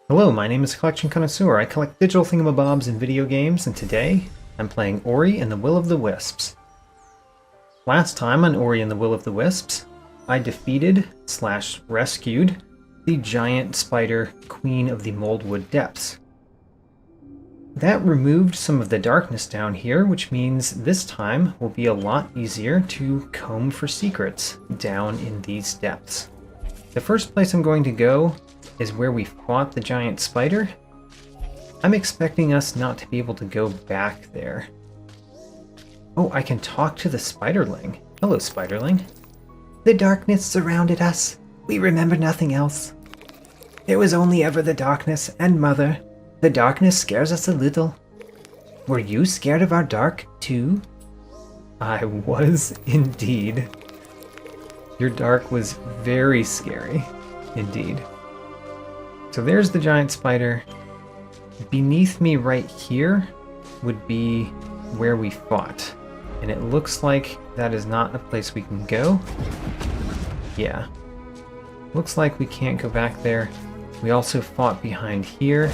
Hello, my name is Collection Connoisseur. I collect digital thingamabobs in video games, and today I'm playing Ori and the Will of the Wisps. Last time on Ori and the Will of the Wisps, I defeated/rescued the giant spider queen of the Mouldwood Depths. That removed some of the darkness down here, which means this time will be a lot easier to comb for secrets down in these depths. The first place I'm going to go is where we fought the giant spider. I'm expecting us not to be able to go back there. Oh, I can talk to the spiderling. Hello, spiderling. The darkness surrounded us. We remember nothing else. There was only ever the darkness and Mother. The darkness scares us a little. Were you scared of our dark, too? I was indeed. Your dark was very scary, indeed. So there's the giant spider. Beneath me right here would be where we fought. And it looks like that is not a place we can go. Yeah. Looks like we can't go back there. We also fought behind here,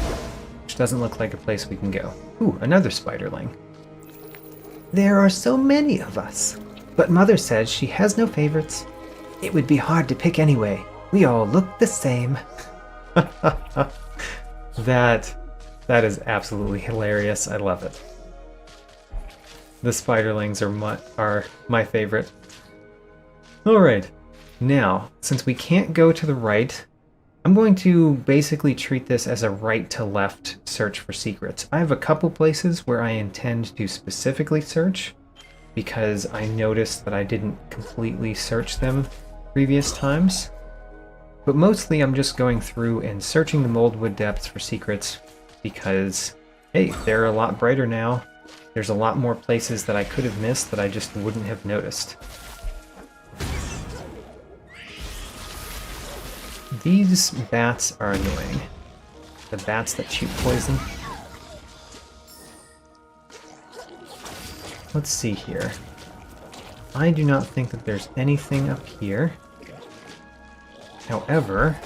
which doesn't look like a place we can go. Ooh, another spiderling. There are so many of us. But Mother says she has no favorites. It would be hard to pick anyway. We all look the same. That is absolutely hilarious. I love it. The spiderlings are my favorite. Alright, now, since we can't go to the right, I'm going to basically treat this as a right to left search for secrets. I have a couple places where I intend to specifically search because I noticed that I didn't completely search them previous times. But mostly I'm just going through and searching the Mouldwood Depths for secrets because, hey, they're a lot brighter now. There's a lot more places that I could have missed that I just wouldn't have noticed. These bats are annoying. The bats that shoot poison. Let's see here. I do not think that there's anything up here. However,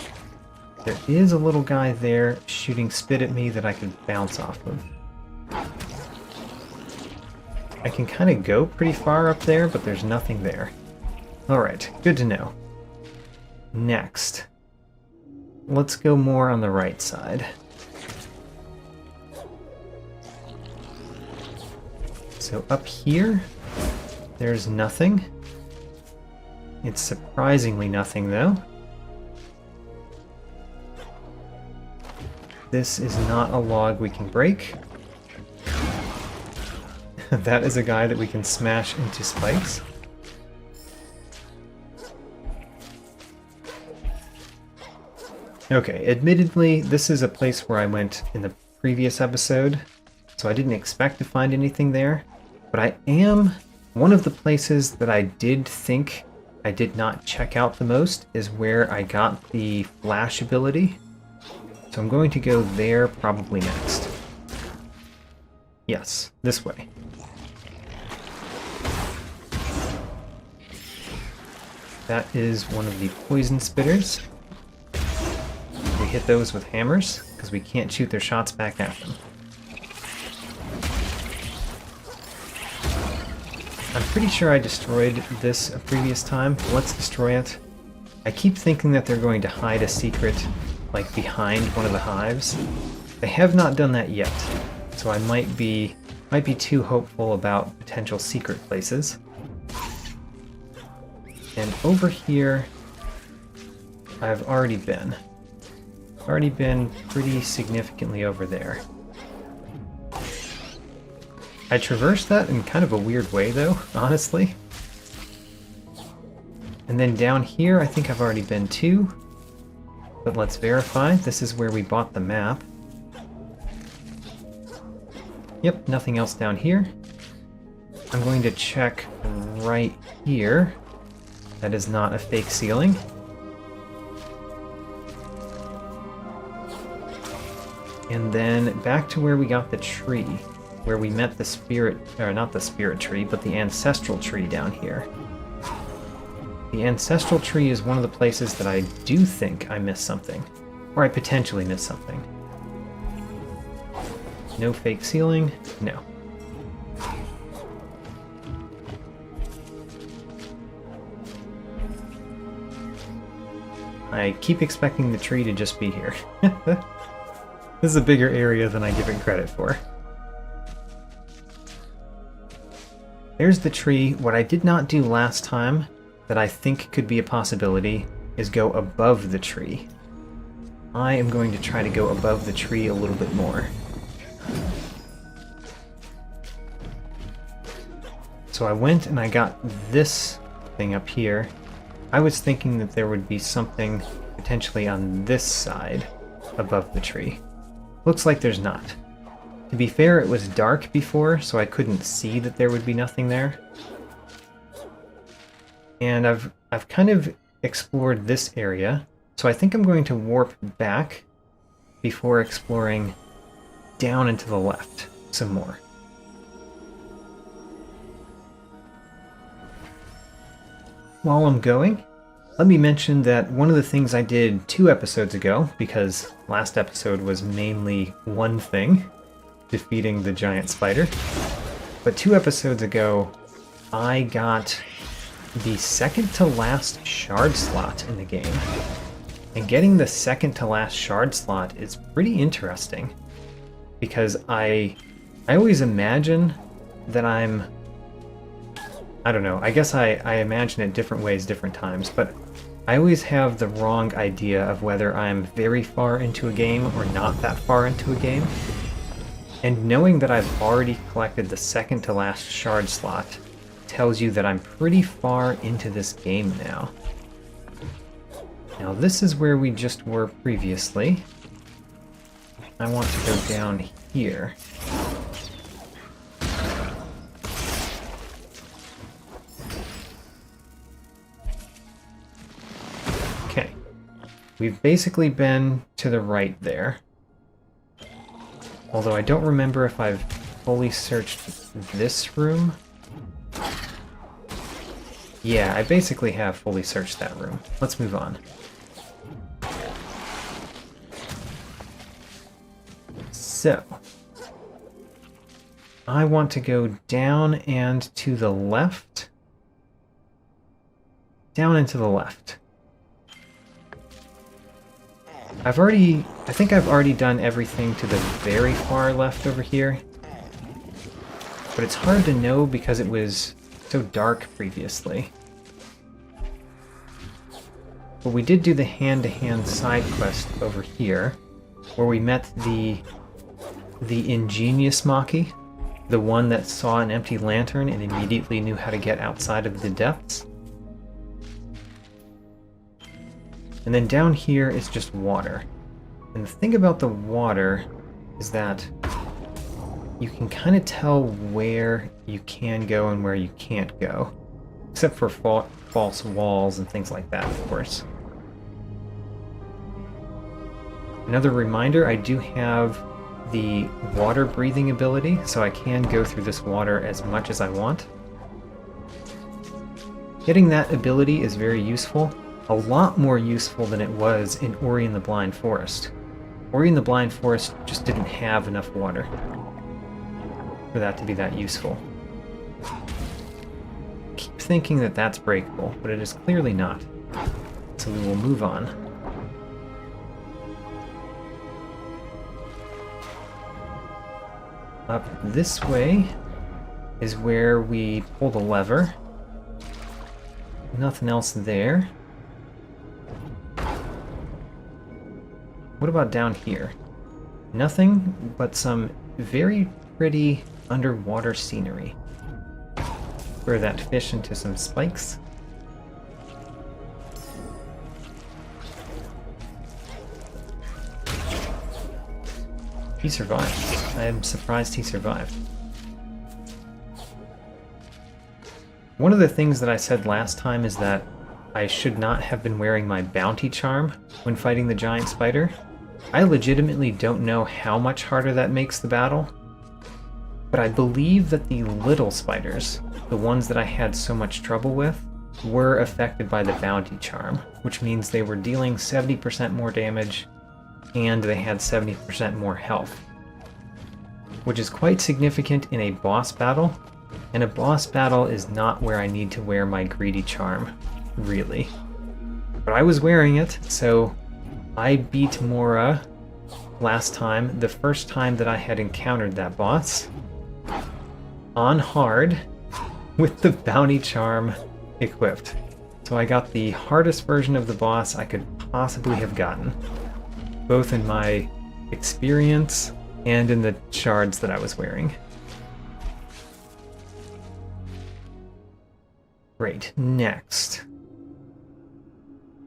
there is a little guy there shooting spit at me that I could bounce off of. I can kind of go pretty far up there, but there's nothing there. Alright, good to know. Next, let's go more on the right side. So up here, there's nothing. It's surprisingly nothing, though. This is not a log we can break. That is a guy that we can smash into spikes. Okay, admittedly, this is a place where I went in the previous episode, so I didn't expect to find anything there, but I am... One of the places that I did think I did not check out the most is where I got the flash ability. So I'm going to go there probably next. Yes, this way. That is one of the poison spitters. We hit those with hammers, because we can't shoot their shots back at them. I'm pretty sure I destroyed this a previous time. Let's destroy it. I keep thinking that they're going to hide a secret like behind one of the hives. They have not done that yet, so I might be too hopeful about potential secret places. And over here, I've already been. Already been pretty significantly over there. I traversed that in kind of a weird way, though, honestly. And then down here, I think I've already been too. But let's verify. This is where we bought the map. Yep, nothing else down here. I'm going to check right here. That is not a fake ceiling. And then back to where we got the tree, where we met the spirit, or not the spirit tree, but the ancestral tree down here. The ancestral tree is one of the places that I do think I missed something. Or I potentially missed something. No fake ceiling? No. I keep expecting the tree to just be here. This is a bigger area than I give it credit for. There's the tree. What I did not do last time that I think could be a possibility is go above the tree. I am going to try to go above the tree a little bit more. So I went and I got this thing up here. I was thinking that there would be something potentially on this side above the tree. Looks like there's not. To be fair, it was dark before, so I couldn't see that there would be nothing there. And I've kind of explored this area, so I think I'm going to warp back before exploring down and to the left some more. While I'm going, let me mention that one of the things I did 2 episodes ago, because last episode was mainly one thing, defeating the giant spider, but 2 episodes ago I got the second to last shard slot in the game. And getting the second to last shard slot is pretty interesting, because I always imagine that I don't know, I guess I imagine it different ways different times, but I always have the wrong idea of whether I'm very far into a game or not that far into a game. And knowing that I've already collected the second to last shard slot tells you that I'm pretty far into this game now. Now this is where we just were previously. I want to go down here. Okay. We've basically been to the right there. Although I don't remember if I've fully searched this room. Yeah, I basically have fully searched that room. Let's move on. So, I want to go down and to the left. Down and to the left. I think I've already done everything to the very far left over here. But it's hard to know because it was so dark previously. But we did do the hand-to-hand side quest over here, where we met the ingenious Maki, the one that saw an empty lantern and immediately knew how to get outside of the depths. And then down here is just water. And the thing about the water is that you can kind of tell where you can go and where you can't go. Except for false walls and things like that, of course. Another reminder, I do have the water breathing ability, so I can go through this water as much as I want. Getting that ability is very useful. A lot more useful than it was in Ori and the Blind Forest. Ori and the Blind Forest just didn't have enough water for that to be that useful. Keep thinking that that's breakable, but it is clearly not. So we will move on. Up this way is where we pull the lever. Nothing else there. What about down here? Nothing but some very pretty underwater scenery. Throw that fish into some spikes. He survived. I am surprised he survived. One of the things that I said last time is that I should not have been wearing my bounty charm when fighting the giant spider. I legitimately don't know how much harder that makes the battle, but I believe that the little spiders, the ones that I had so much trouble with, were affected by the bounty charm, which means they were dealing 70% more damage and they had 70% more health. which is quite significant in a boss battle. And a boss battle is not where I need to wear my greedy charm, really. But I was wearing it, so I beat Mora last time, the first time that I had encountered that boss, on hard, with the bounty charm equipped. So I got the hardest version of the boss I could possibly have gotten, both in my experience and in the shards that I was wearing. Great, next.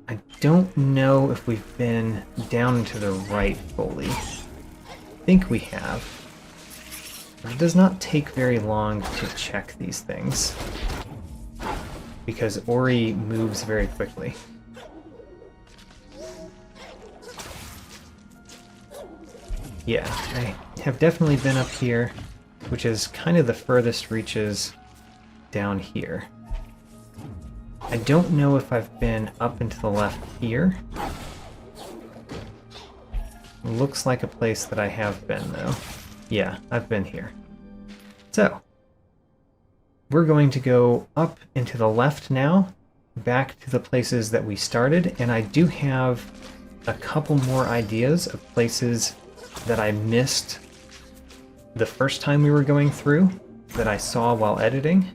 I don't know if we've been down to the right fully. I think we have. But it does not take very long to check these things, because Ori moves very quickly. Yeah, I have definitely been up here, which is kind of the furthest reaches down here. I don't know if I've been up and to the left here. Looks like a place that I have been, though. Yeah, I've been here. So, we're going to go up and to the left now, back to the places that we started, and I do have a couple more ideas of places that I missed the first time we were going through, that I saw while editing.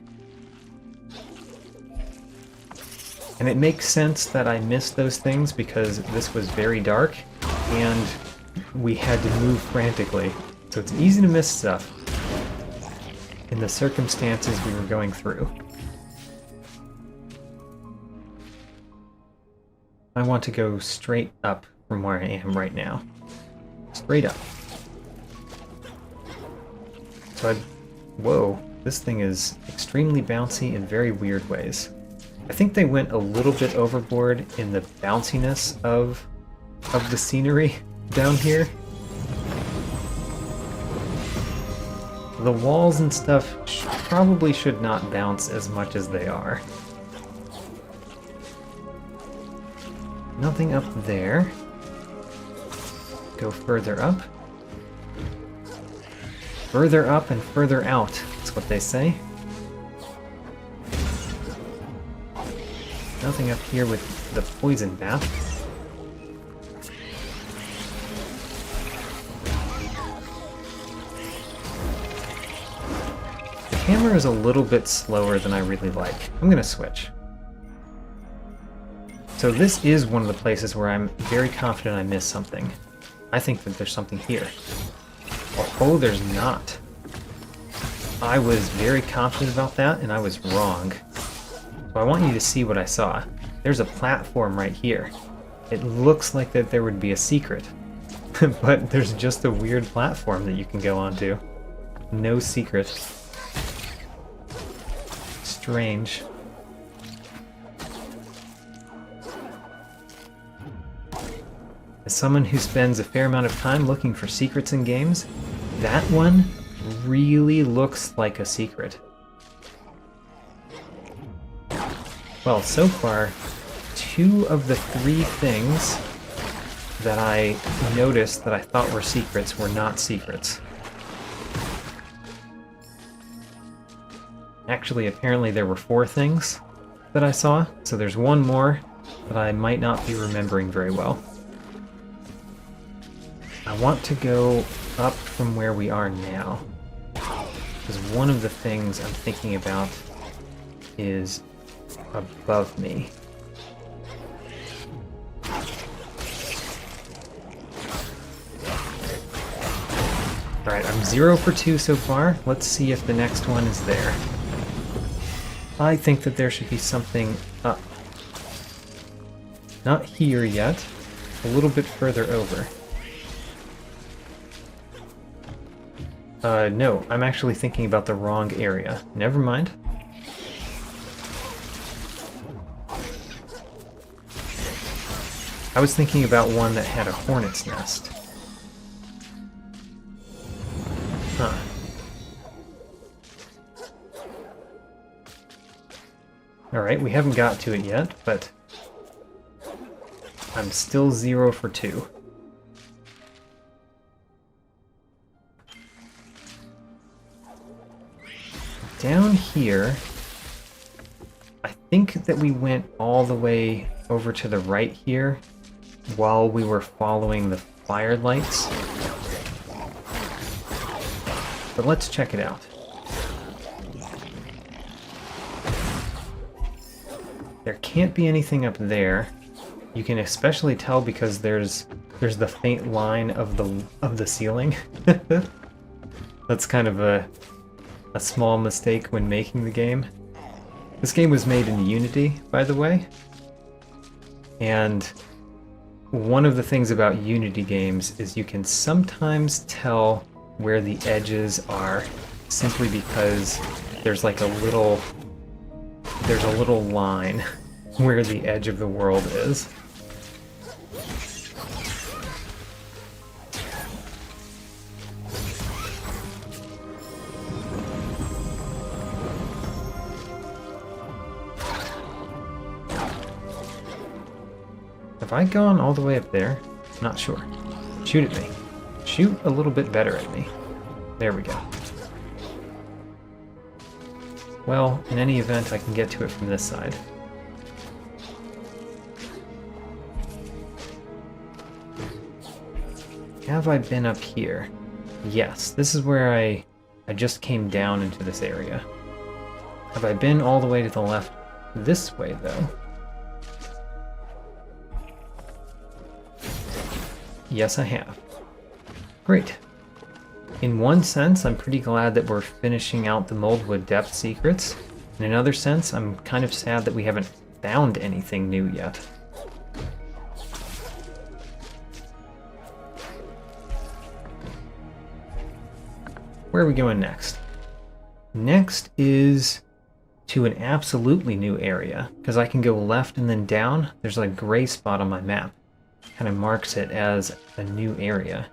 And it makes sense that I missed those things because this was very dark and we had to move frantically. So it's easy to miss stuff in the circumstances we were going through. I want to go straight up from where I am right now. Straight up. So whoa, this thing is extremely bouncy in very weird ways. I think they went a little bit overboard in the bounciness of the scenery down here. The walls and stuff probably should not bounce as much as they are. Nothing up there. Go further up. Further up and further out, that's what they say. Nothing up here with the poison bath. The camera is a little bit slower than I really like. I'm gonna switch. So this is one of the places where I'm very confident I missed something. I think that there's something here. Oh, there's not. I was very confident about that, and I was wrong. So I want you to see what I saw. There's a platform right here. It looks like that there would be a secret, but there's just a weird platform that you can go onto. No secret. Strange. As someone who spends a fair amount of time looking for secrets in games, that one really looks like a secret. Well, so far, 2 of the 3 things that I noticed that I thought were secrets were not secrets. Actually, apparently there were 4 things that I saw, so there's one more that I might not be remembering very well. I want to go up from where we are now, because one of the things I'm thinking about is above me. Alright, I'm 0 for 2 so far. Let's see if the next one is there. I think that there should be something up. Not here yet, a little bit further over. No, I'm actually thinking about the wrong area. Never mind. I was thinking about one that had a hornet's nest. Huh. Alright, we haven't got to it yet, but I'm still 0 for 2. down here, I think that we went all the way over to the right here while we were following the firelights. But let's check it out. There can't be anything up there. You can especially tell because there's the faint line of the ceiling. That's kind of a small mistake when making the game. This game was made in Unity, by the way. And one of the things about Unity games is you can sometimes tell where the edges are simply because there's like a little line where the edge of the world is. Have I gone all the way up there? Not sure. Shoot at me. Shoot a little bit better at me. There we go. Well, in any event, I can get to it from this side. Have I been up here? Yes, this is where I just came down into this area. Have I been all the way to the left this way, though? Yes, I have. Great. In one sense, I'm pretty glad that we're finishing out the Mouldwood Depths secrets. In another sense, I'm kind of sad that we haven't found anything new yet. Where are we going next? Next is to an absolutely new area, because I can go left and then down. There's a gray spot on my map. Kind of marks it as a new area.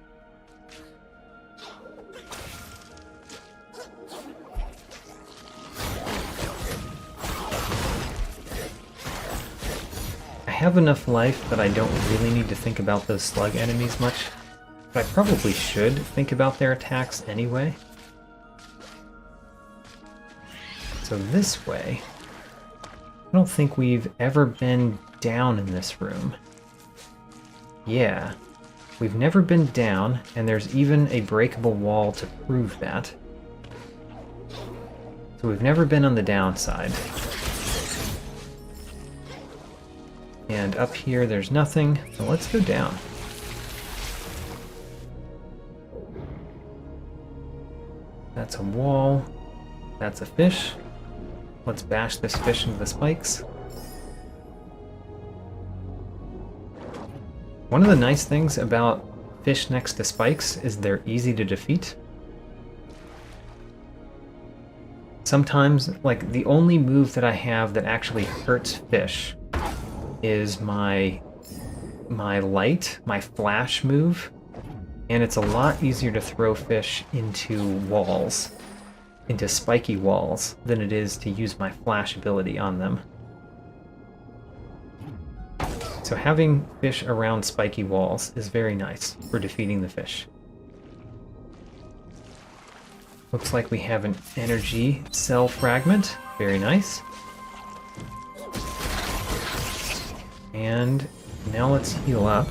I have enough life that I don't really need to think about those slug enemies much, but I probably should think about their attacks anyway. So this way, I don't think we've ever been down in this room. Yeah, we've never been down, and there's even a breakable wall to prove that. So we've never been on the downside. And up here there's nothing, so let's go down. That's a wall. That's a fish. Let's bash this fish into the spikes. One of the nice things about fish next to spikes is they're easy to defeat. Sometimes, like, the only move that I have that actually hurts fish is my flash move, and it's a lot easier to throw fish into walls, into spiky walls, than it is to use my flash ability on them. So having fish around spiky walls is very nice for defeating the fish. Looks like we have an energy cell fragment. Very nice. And now let's heal up.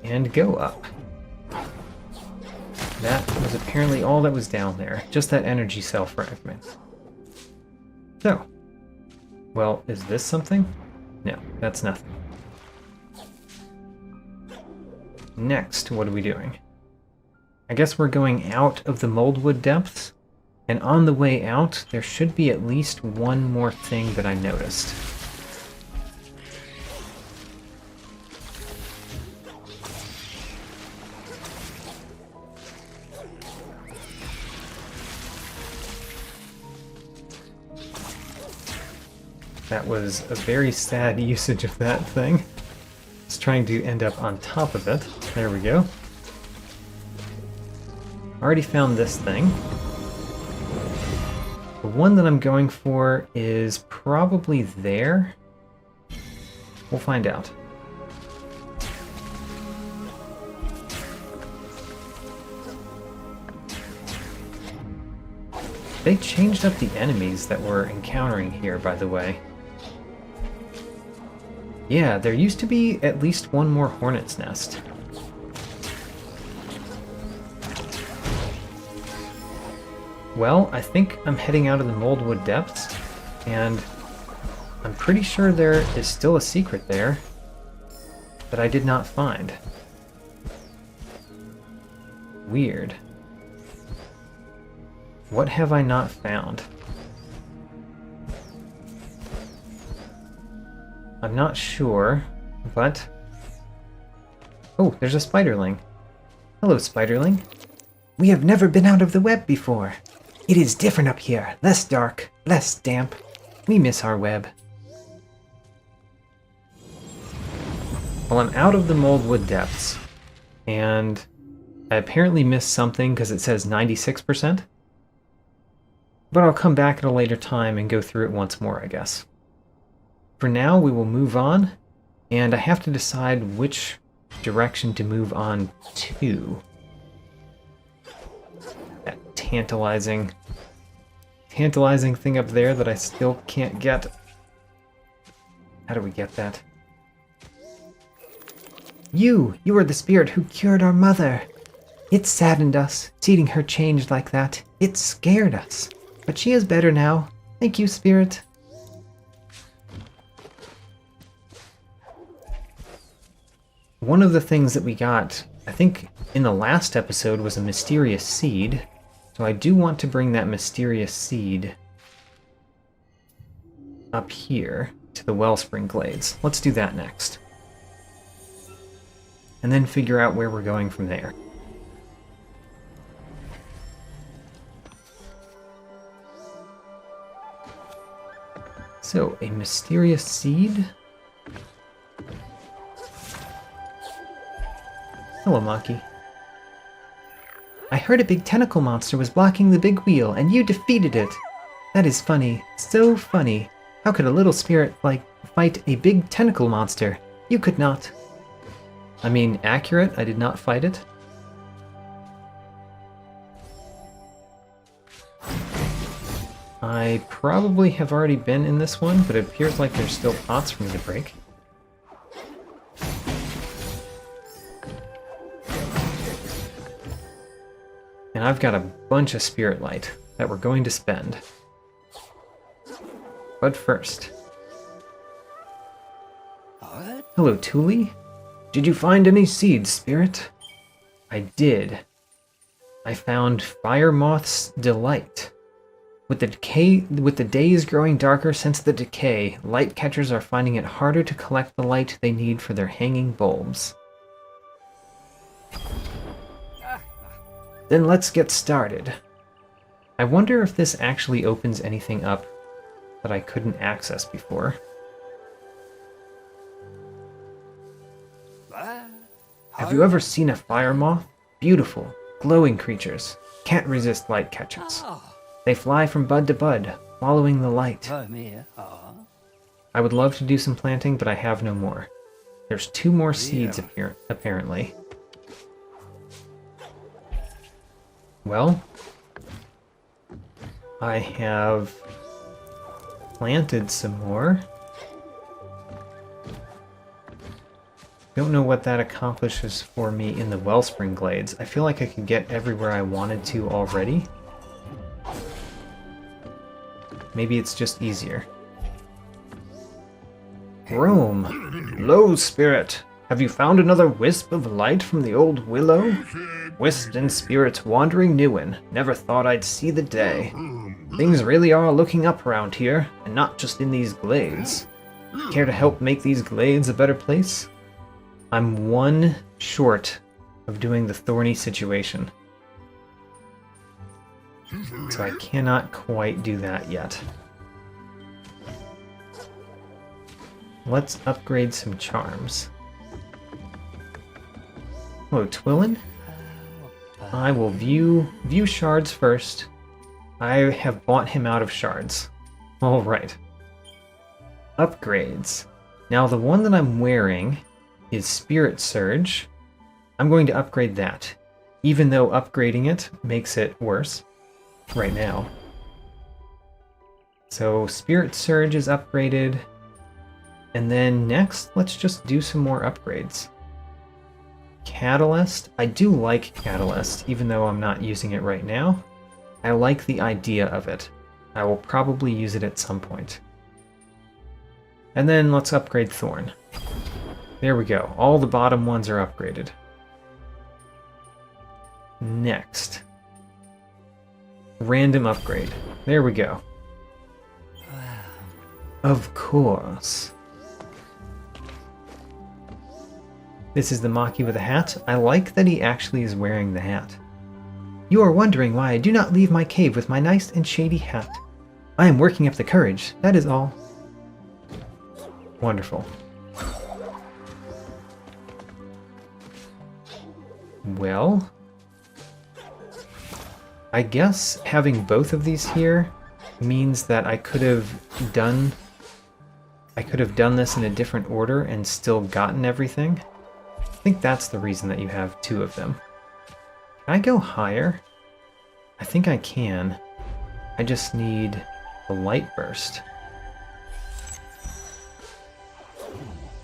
And go up. That was apparently all that was down there. Just that energy cell fragment. So. Well, is this something? No, that's nothing. Next, what are we doing? I guess we're going out of the Mouldwood Depths, and on the way out, there should be at least one more thing that I noticed. That was a very sad usage of that thing. I was trying to end up on top of it. There we go. Already found this thing. The one that I'm going for is probably there. We'll find out. They changed up the enemies that we're encountering here, by the way. Yeah, there used to be at least one more hornet's nest. Well, I think I'm heading out of the Mouldwood Depths, and I'm pretty sure there is still a secret there that I did not find. Weird. What have I not found? I'm not sure, but... Oh, there's a spiderling. Hello, spiderling. We have never been out of the web before. It is different up here, less dark, less damp. We miss our web. Well, I'm out of the Mouldwood Depths, and I apparently missed something because it says 96%. But I'll come back at a later time and go through it once more, I guess. For now, we will move on, and I have to decide which direction to move on to. That tantalizing thing up there that I still can't get. How do we get that? You are the spirit who cured our mother. It saddened us, seeing her changed like that. It scared us. But she is better now. Thank you, spirit. One of the things that we got, I think in the last episode, was a mysterious seed. So I do want to bring that mysterious seed up here to the Wellspring Glades. Let's do that next. And then figure out where we're going from there. So, a mysterious seed. Hello, monkey. I heard a big tentacle monster was blocking the big wheel, and you defeated it. That is funny. So funny. How could a little spirit fight a big tentacle monster? You could not. I mean, accurate. I did not fight it. I probably have already been in this one, but it appears like there's still pots for me to break. And I've got a bunch of spirit light that we're going to spend. But first... Hello, Thule. Did you find any seeds, spirit? I did. I found Fire Moth's Delight. With the days growing darker since the decay, light catchers are finding it harder to collect the light they need for their hanging bulbs. Then let's get started. I wonder if this actually opens anything up that I couldn't access before. Have you ever seen a fire moth? Beautiful, glowing creatures. Can't resist light catchers. They fly from bud to bud, following the light. I would love to do some planting, but I have no more. There's 2 more seeds apparently. Well, I have planted some more. Don't know what that accomplishes for me in the Wellspring Glades. I feel like I could get everywhere I wanted to already. Maybe it's just easier. Rome. Lo, spirit. Have you found another wisp of light from the old willow? Wisps and spirits wandering Newen. Never thought I'd see the day. Things really are looking up around here, and not just in these glades. Care to help make these glades a better place? I'm 1 short of doing the thorny situation. So I cannot quite do that yet. Let's upgrade some charms. Hello, Twillin. I will view shards first. I have bought him out of shards. Alright. Upgrades. Now the one that I'm wearing is Spirit Surge. I'm going to upgrade that, even though upgrading it makes it worse right now. So Spirit Surge is upgraded. And then next, let's just do some more upgrades. Catalyst. I do like Catalyst, even though I'm not using it right now. I like the idea of it. I will probably use it at some point. And then let's upgrade Thorn. There we go. All the bottom ones are upgraded. Next. Random upgrade. There we go. Of course. This is the Maki with a hat. I like that he actually is wearing the hat. You are wondering why I do not leave my cave with my nice and shady hat. I am working up the courage, that is all. Wonderful. Well, I guess having both of these here means that I could have done this in a different order and still gotten everything. I think that's the reason that you have two of them. Can I go higher? I think I can. I just need a light burst.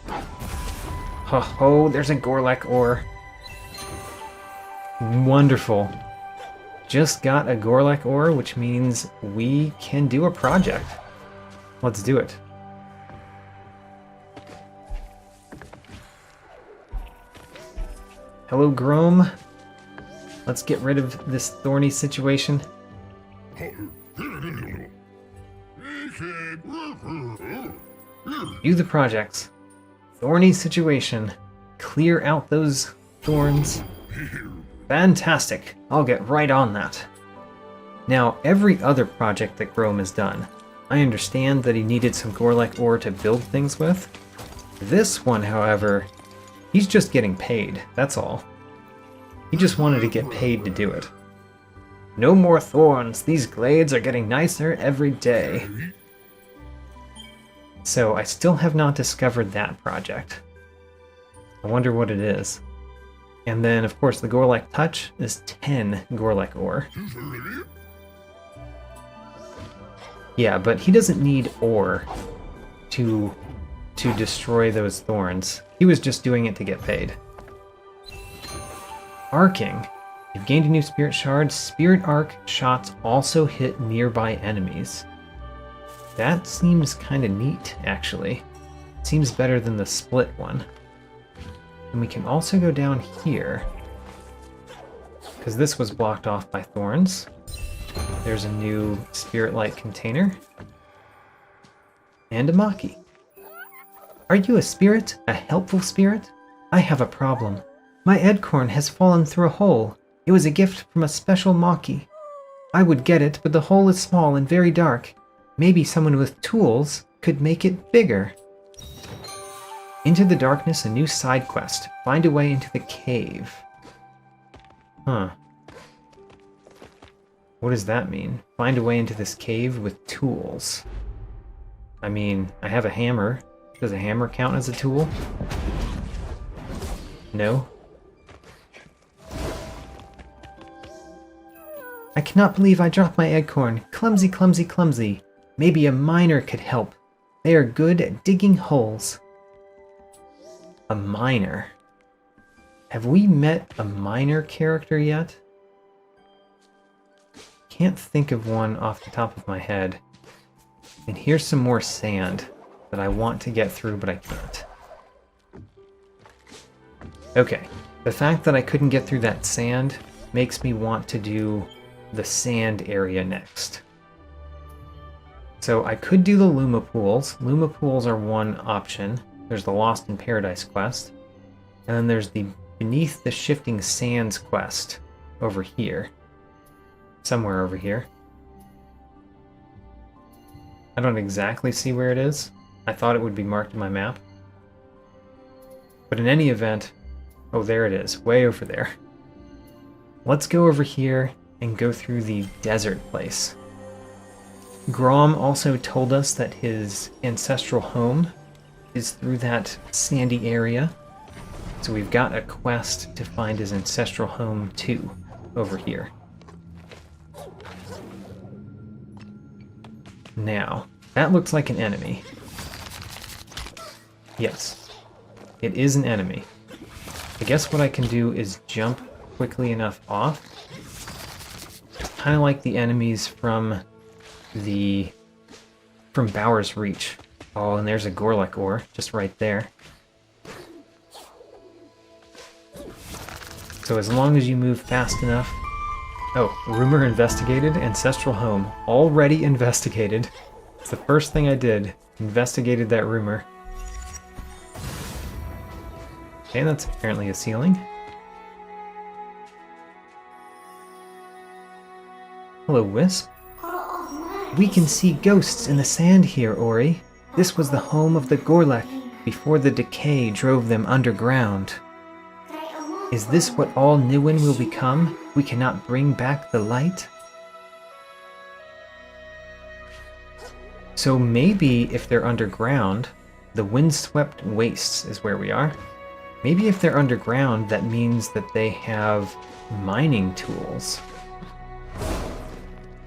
Ho ho, there's a Gorlek ore. Wonderful. Just got a Gorlek ore, which means we can do a project. Let's do it. Hello, Grom. Let's get rid of this thorny situation. Do the projects. Thorny situation. Clear out those thorns. Fantastic. I'll get right on that. Now, every other project that Grom has done, I understand that he needed some Gorlek ore to build things with. This one, however, he's just getting paid, that's all. He just wanted to get paid to do it. No more thorns, these glades are getting nicer every day. So I still have not discovered that project. I wonder what it is. And then, of course, the Gorlek Touch is 10 Gorlek ore. Yeah, but he doesn't need ore to destroy those thorns. He was just doing it to get paid. Arcing. You've gained a new Spirit Shard. Spirit Arc shots also hit nearby enemies. That seems kind of neat, actually. Seems better than the split one. And we can also go down here, because this was blocked off by thorns. There's a new Spirit Light container. And a Maki. Are you a spirit? A helpful spirit? I have a problem. My acorn has fallen through a hole. It was a gift from a special Maki. I would get it, but the hole is small and very dark. Maybe someone with tools could make it bigger. Into the darkness, a new side quest. Find a way into the cave. Huh. What does that mean? Find a way into this cave with tools. I mean, I have a hammer. Does a hammer count as a tool? No? I cannot believe I dropped my acorn. Clumsy, clumsy, clumsy. Maybe a miner could help. They are good at digging holes. A miner. Have we met a miner character yet? Can't think of one off the top of my head. And here's some more sand that I want to get through, but I can't. Okay, the fact that I couldn't get through that sand makes me want to do the sand area next. So I could do the Luma Pools. Luma Pools are one option. There's the Lost in Paradise quest. And then there's the Beneath the Shifting Sands quest over here. Somewhere over here. I don't exactly see where it is. I thought it would be marked in my map. But in any event, oh, there it is, way over there. Let's go over here and go through the desert place. Grom also told us that his ancestral home is through that sandy area. So we've got a quest to find his ancestral home too, over here. Now, that looks like an enemy. Yes, it is an enemy. I guess what I can do is jump quickly enough off. Kind of like the enemies from Bower's Reach. Oh, and there's a Gorlek ore just right there. So as long as you move fast enough... Oh, rumor investigated, ancestral home. Already investigated. It's the first thing I did. Investigated that rumor. Okay, that's apparently a ceiling. Hello, Wisp. We can see ghosts in the sand here, Ori. This was the home of the Gorlek before the decay drove them underground. Is this what all Niwin will become? We cannot bring back the light? So maybe if they're underground, the Windswept Wastes is where we are. Maybe if they're underground, that means that they have mining tools.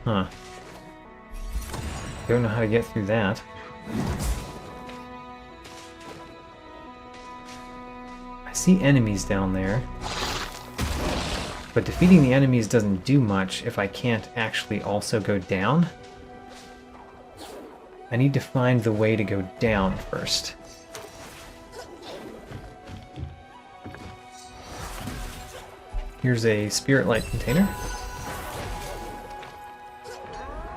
Huh. Don't know how to get through that. I see enemies down there. But defeating the enemies doesn't do much if I can't actually also go down. I need to find the way to go down first. Here's a spirit light container.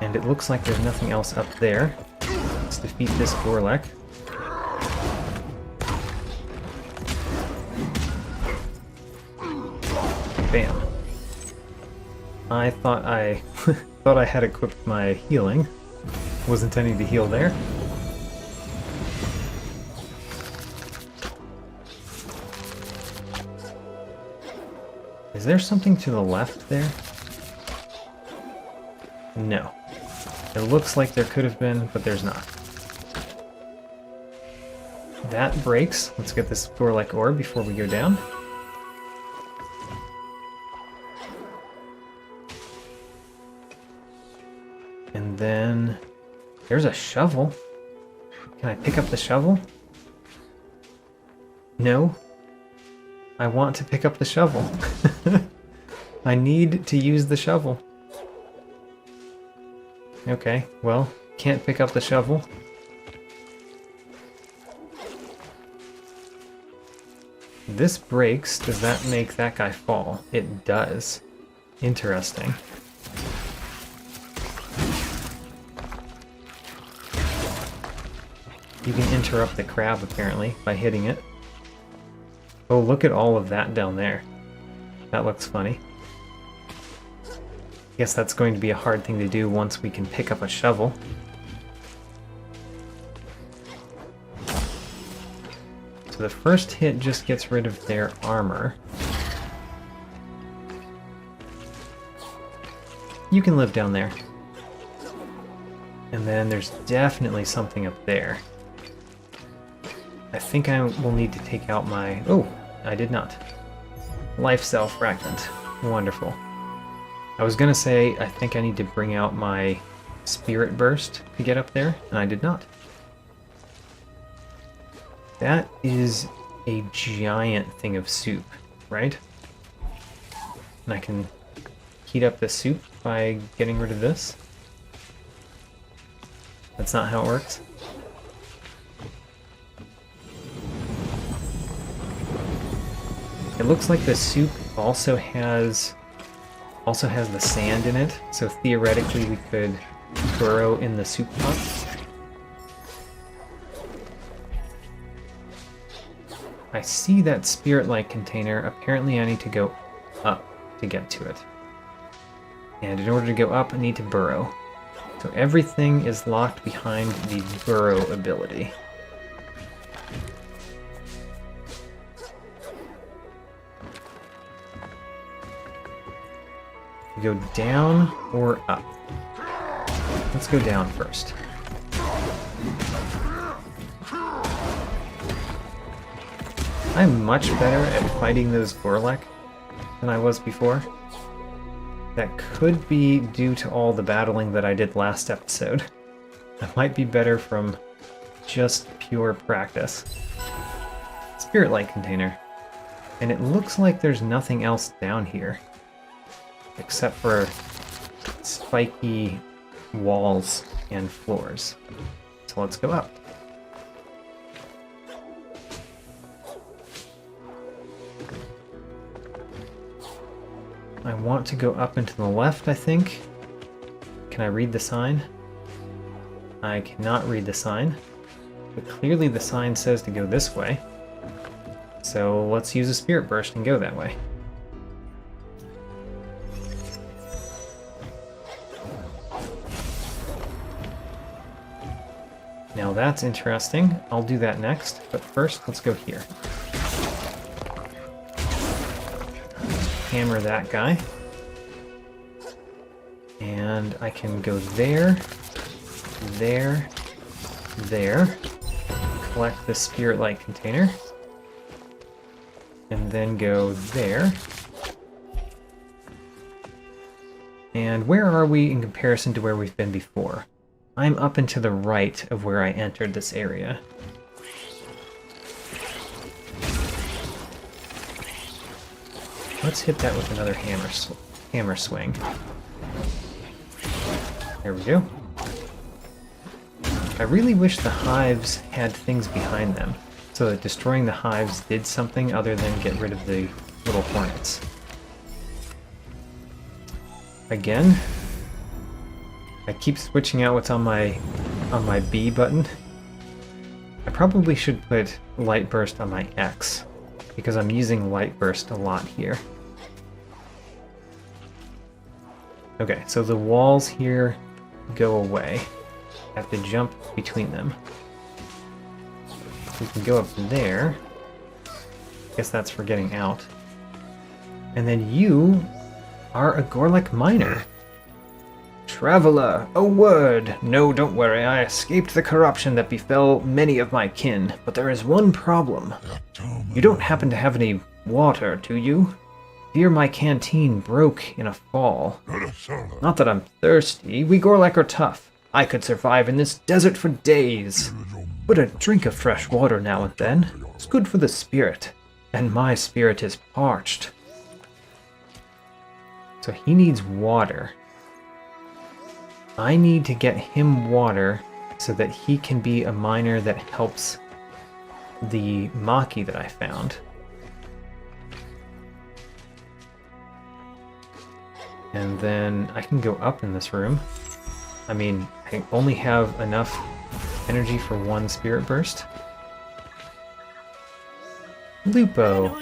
And it looks like there's nothing else up there. Let's defeat this Gorlek. Bam. I thought I thought I had equipped my healing. Wasn't intending to heal there. Is there something to the left there? No. It looks like there could have been, but there's not. That breaks. Let's get this Gorlek ore before we go down. And then there's a shovel. Can I pick up the shovel? No. I want to pick up the shovel. I need to use the shovel. Okay, well, can't pick up the shovel. This breaks. Does that make that guy fall? It does. Interesting. You can interrupt the crab, apparently, by hitting it. Oh, look at all of that down there. That looks funny. Guess that's going to be a hard thing to do once we can pick up a shovel. So the first hit just gets rid of their armor. You can live down there. And then there's definitely something up there. I think I will need to take out my... Oh, I did not. Life cell fragment. Wonderful. I was gonna say, I think I need to bring out my spirit burst to get up there, and I did not. That is a giant thing of soup, right? And I can heat up the soup by getting rid of this. That's not how it works. It looks like the soup also has the sand in it, so theoretically we could burrow in the soup pot. I see that spirit light container. Apparently I need to go up to get to it. And in order to go up, I need to burrow. So everything is locked behind the burrow ability. Go down or up? Let's go down first. I'm much better at fighting those Gorlek than I was before. That could be due to all the battling that I did last episode. That might be better from just pure practice. Spirit light container. And it looks like there's nothing else down here. Except for spiky walls and floors. So let's go up. I want to go up and to the left, I think. Can I read the sign? I cannot read the sign. But clearly the sign says to go this way. So let's use a spirit burst and go that way. Now that's interesting. I'll do that next, but first let's go here. Hammer that guy. And I can go there, there, there. Collect the spirit light container. And then go there. And where are we in comparison to where we've been before? I'm up and to the right of where I entered this area. Let's hit that with another hammer swing. There we go. I really wish the hives had things behind them, so that destroying the hives did something other than get rid of the little hornets. Again, I keep switching out what's on my B button. I probably should put Light Burst on my X, because I'm using Light Burst a lot here. Okay, so the walls here go away. I have to jump between them. We can go up there. I guess that's for getting out. And then you are a Gorlek miner. Traveler, a word! No, don't worry, I escaped the corruption that befell many of my kin, but there is one problem. You don't happen to have any water, do you? Fear my canteen broke in a fall. Not that I'm thirsty, we Gorlek are tough. I could survive in this desert for days. But a drink of fresh water now and then is good for the spirit, and my spirit is parched. So he needs water. I need to get him water so that he can be a miner that helps the Maki that I found. And then I can go up in this room. I mean, I only have enough energy for one spirit burst. Lupo.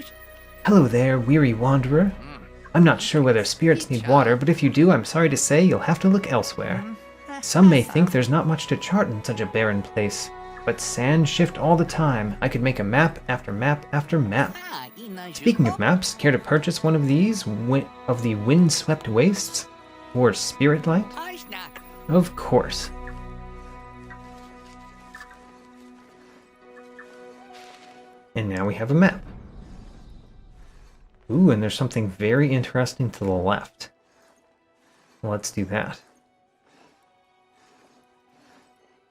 Hello there, weary wanderer. I'm not sure whether spirits need water, but if you do, I'm sorry to say you'll have to look elsewhere. Some may think there's not much to chart in such a barren place, but sands shift all the time. I could make a map after map after map. Speaking of maps, care to purchase one of these, of the Windswept Wastes? Or Spirit Light? Of course. And now we have a map. Ooh, and there's something very interesting to the left. Let's do that.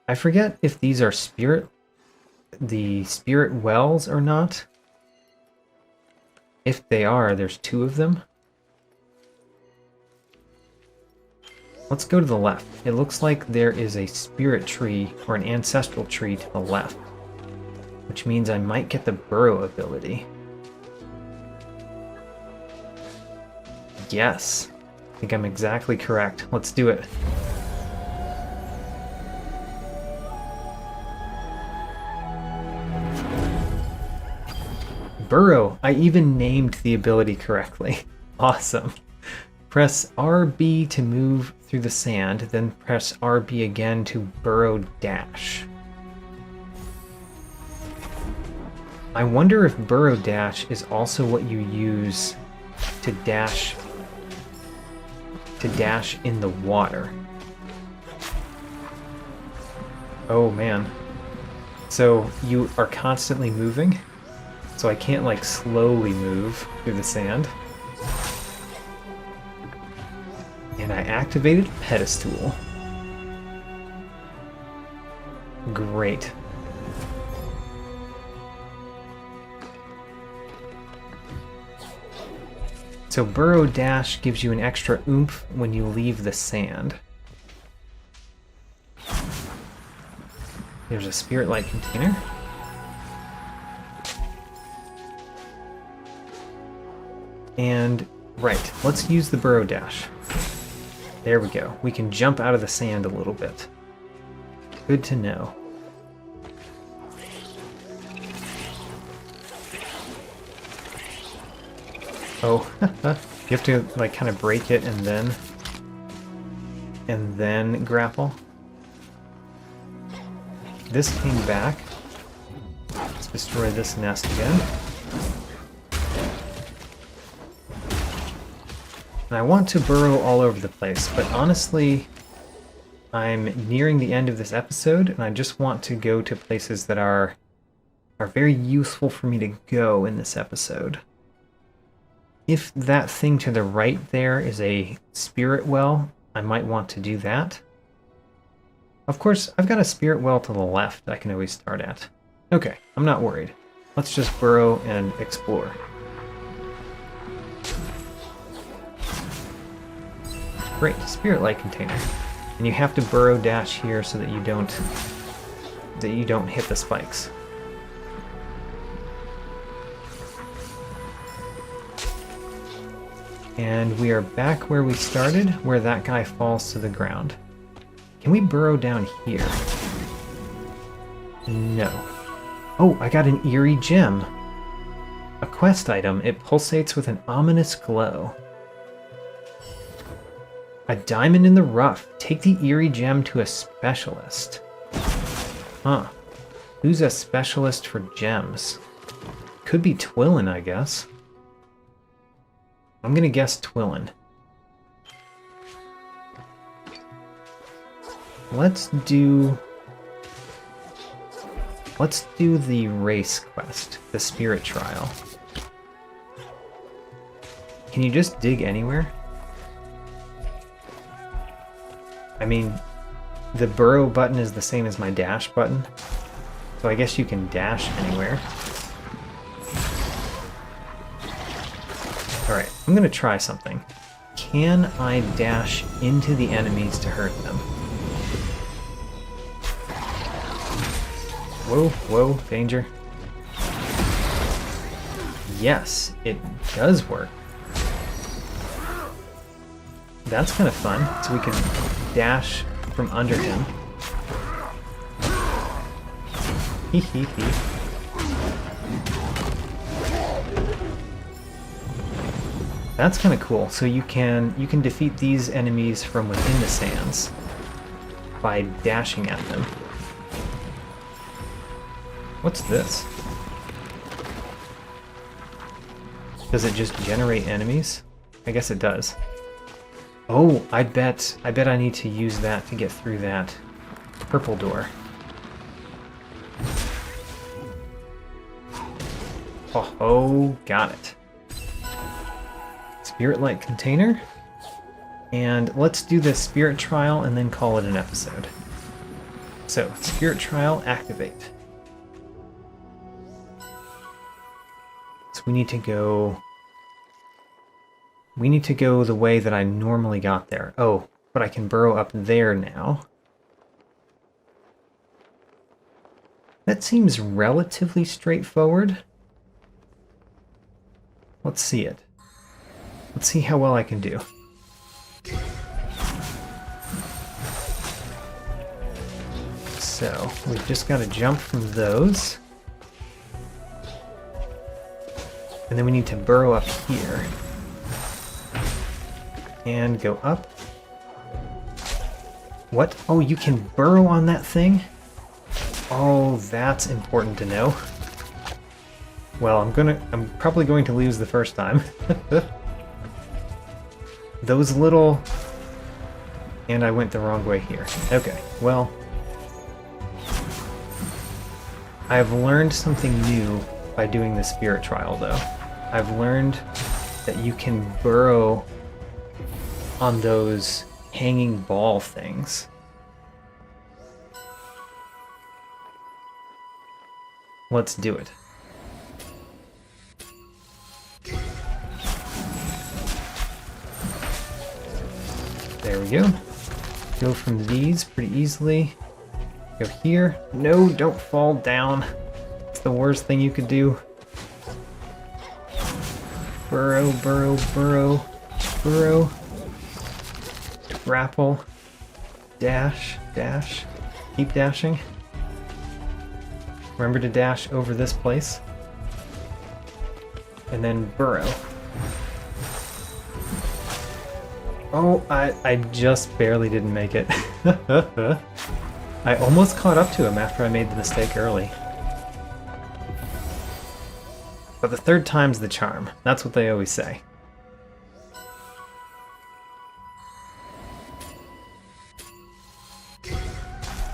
I forget if these are the spirit wells or not. If they are, there's two of them. Let's go to the left. It looks like there is a spirit tree or an ancestral tree to the left, which means I might get the Burrow ability. Yes, I think I'm exactly correct. Let's do it. Burrow! I even named the ability correctly. Awesome. Press RB to move through the sand, then press RB again to burrow dash. I wonder if burrow dash is also what you use to dash in the water. Oh man. So you are constantly moving? So I can't like slowly move through the sand. And I activated Pedestal. Great. So Burrow Dash gives you an extra oomph when you leave the sand. There's a Spirit Light container. And, right, let's use the Burrow Dash. There we go. We can jump out of the sand a little bit. Good to know. Oh, you have to like kind of break it and then grapple. This came back. Let's destroy this nest again. And I want to burrow all over the place, but honestly, I'm nearing the end of this episode, and I just want to go to places that are very useful for me to go in this episode. If that thing to the right there is a spirit well, I might want to do that. Of course, I've got a spirit well to the left I can always start at. Okay, I'm not worried. Let's just burrow and explore. Great, Spirit Light container. And you have to Burrow Dash here so that you don't hit the spikes. And we are back where we started, where that guy falls to the ground. Can we burrow down here? No. Oh, I got an eerie gem. A quest item. It pulsates with an ominous glow. A diamond in the rough. Take the eerie gem to a specialist. Huh. Who's a specialist for gems? Could be Twillin, I guess. I'm gonna guess Twillin. Let's do the race quest, the spirit trial. Can you just dig anywhere? I mean, the burrow button is the same as my dash button, so I guess you can dash anywhere. Alright, I'm gonna try something. Can I dash into the enemies to hurt them? Whoa, whoa, danger. Yes, it does work. That's kind of fun, so we can dash from under him. Hee hee hee. That's kind of cool. So you can defeat these enemies from within the sands by dashing at them. What's this? Does it just generate enemies? I guess it does. Oh, I bet I need to use that to get through that purple door. Oh, got it. Spirit Light container. And let's do the spirit trial and then call it an episode. So, spirit trial, activate. So we need to go the way that I normally got there. Oh, but I can burrow up there now. That seems relatively straightforward. Let's see it. Let's see how well I can do. So, we've just got to jump from those. And then we need to burrow up here. And go up. What? Oh, you can burrow on that thing? Oh, that's important to know. Well, I'm probably going to lose the first time. Those little... And I went the wrong way here. Okay, well... I've learned something new by doing the spirit trial, though. I've learned that you can burrow on those hanging ball things. let's do it. There we go. Go from these pretty easily. Go here. No, don't fall down. It's the worst thing you could do. Burrow, burrow, burrow, burrow. Grapple. Dash, dash. Keep dashing. Remember to dash over this place. And then burrow. Oh, I just barely didn't make it. I almost caught up to him after I made the mistake early. But the third time's the charm. That's what they always say.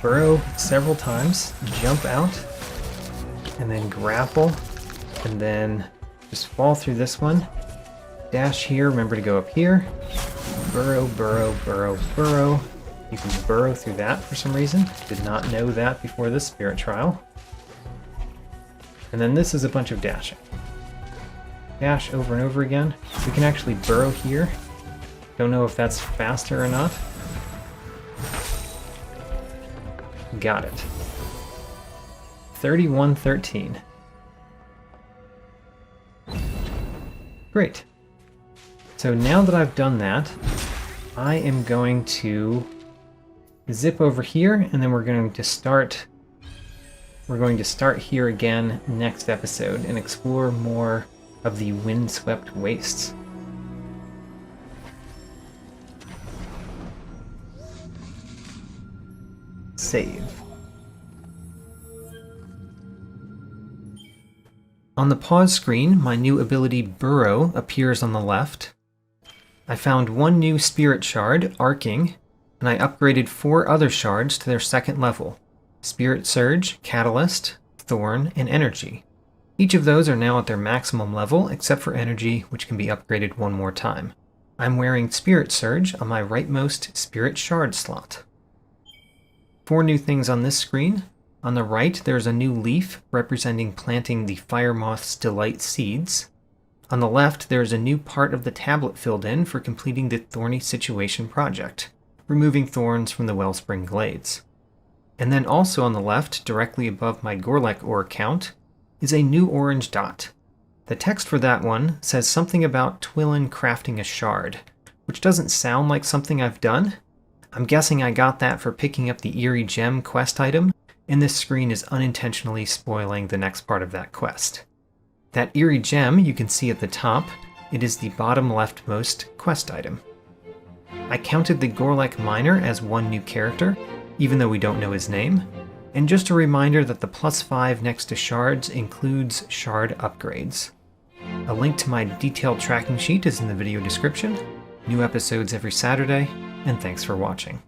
Burrow several times, jump out, and then grapple, and then just fall through this one. Dash here, remember to go up here. Burrow, burrow, burrow, burrow. You can burrow through that for some reason. Did not know that before this spirit trial. And then this is a bunch of dashing. Dash over and over again. We can actually burrow here. Don't know if that's faster or not. Got it. 31:13. Great. So now that I've done that, I am going to zip over here, and then we're going to start here again next episode and explore more of the Windswept Wastes. Save. On the pause screen, my new ability Burrow appears on the left. I found one new spirit shard, Arcing, and I upgraded 4 other shards to their second level: Spirit Surge, Catalyst, Thorn, and Energy. Each of those are now at their maximum level, except for Energy, which can be upgraded one more time. I'm wearing Spirit Surge on my rightmost Spirit Shard slot. 4 new things on this screen. On the right, there's a new leaf representing planting the Fire Moth's Delight seeds. On the left, there is a new part of the tablet filled in for completing the Thorny Situation project, removing thorns from the Wellspring Glades. And then also on the left, directly above my Gorlek ore count, is a new orange dot. The text for that one says something about Twillin crafting a shard, which doesn't sound like something I've done. I'm guessing I got that for picking up the Eerie Gem quest item, and this screen is unintentionally spoiling the next part of that quest. That Eerie Gem you can see at the top, it is the bottom leftmost quest item. I counted the Gorlek Miner as one new character, even though we don't know his name, and just a reminder that the +5 next to shards includes shard upgrades. A link to my detailed tracking sheet is in the video description. New episodes every Saturday, and thanks for watching.